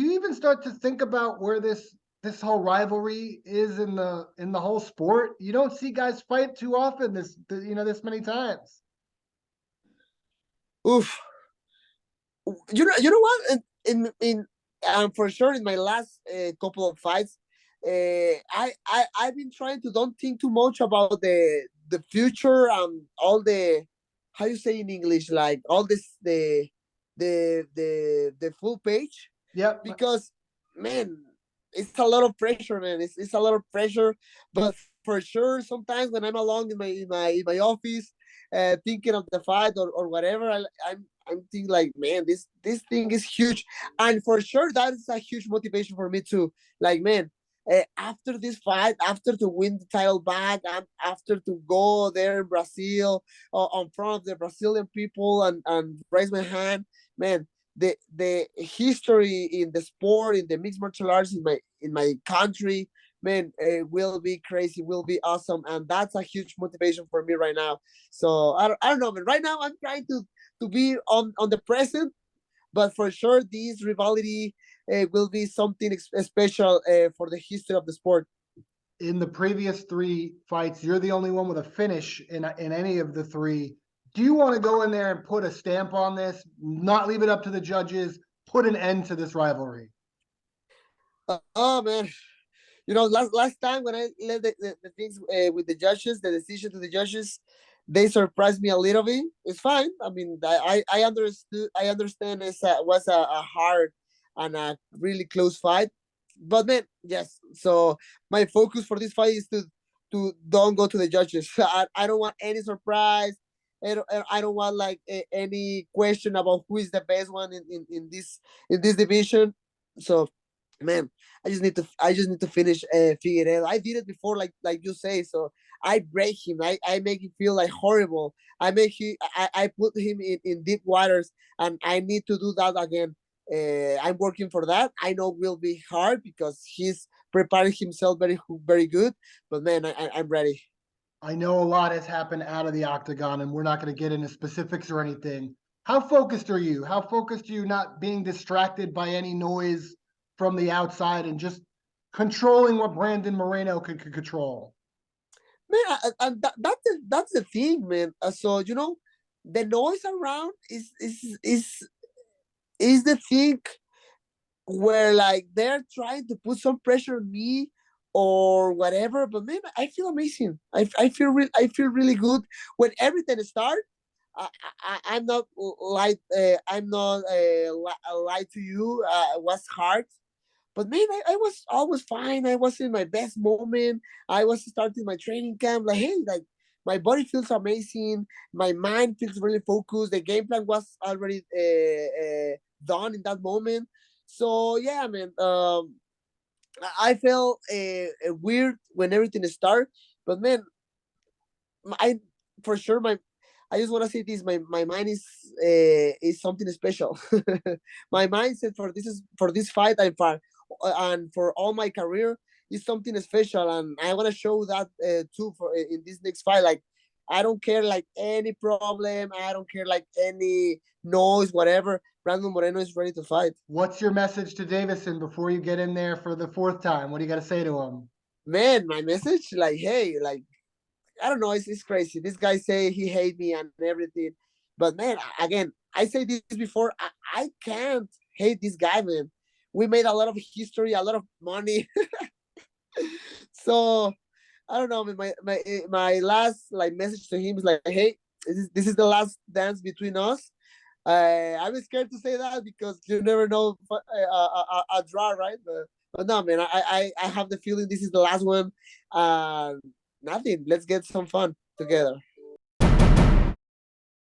you even start to think about where this whole rivalry is in the whole sport? You don't see guys fight too often this many times. Oof. You know what? For sure in my last couple of fights, I've been trying to don't think too much about the future and all the, how you say in English, like all this the full page, Yep. because man, it's a lot of pressure, man. It's a lot of pressure, but for sure sometimes when I'm alone in my office, thinking of the fight or whatever, I'm thinking like, man, this thing is huge, and for sure that is a huge motivation for me too. Like, man, after this fight, after to win the title back, and after to go there in Brazil, on front of the Brazilian people and raise my hand, man. The history in the sport, in the mixed martial arts in my country, man, it will be crazy, will be awesome, and that's a huge motivation for me right now. So I don't know, man. Right now I'm trying to be on the present, but for sure this rivalry will be something special for the history of the sport. In the previous three fights, you're the only one with a finish in any of the three. Do you want to go in there and put a stamp on this, not leave it up to the judges, put an end to this rivalry? Oh man, last time when I led the things with the judges, the decision to the judges, they surprised me a little bit. It's fine. I mean, I understand it was a hard and a really close fight, but man, yes. So my focus for this fight is to don't go to the judges. I don't want any surprise. I don't want like any question about who is the best one in this division. So man, I just need to finish Figueiredo. I did it before, like you say. So I break him. I make him feel like horrible. I put him in deep waters, and I need to do that again. I'm working for that. I know it will be hard because he's preparing himself very good. But man, I'm ready. I know a lot has happened out of the octagon, and we're not going to get into specifics or anything. How focused are you? How focused are you not being distracted by any noise from the outside and just controlling what Brandon Moreno could control? Man, and that's the thing, man. So the noise around is the thing where like they're trying to put some pressure on me or whatever. But man, I feel amazing. I feel really good when everything starts. I'm not lie to you. It was hard, but man, I was always fine. I was in my best moment. I was starting my training camp. Like, hey, like my body feels amazing. My mind feels really focused. The game plan was already done in that moment. So yeah, man. I felt weird when everything started, but man, I for sure my. I just want to say this: my mind is something special. My mindset for this fight and for all my career is something special, and I want to show that too for in this next fight. Like, I don't care like any problem. I don't care like any noise, whatever. Brandon Moreno is ready to fight. What's your message to Deiveson before you get in there for the fourth time? What do you got to say to him? Man, my message, like, hey, like, I don't know, it's crazy. This guy say he hate me and everything, but man, again, I say this before. I can't hate this guy, man. We made a lot of history, a lot of money. So I don't know, man. My last like message to him is like, hey, this is the last dance between us. I'm scared to say that because you never know a draw, right? But no, man, I have the feeling this is the last one. Nothing. Let's get some fun together.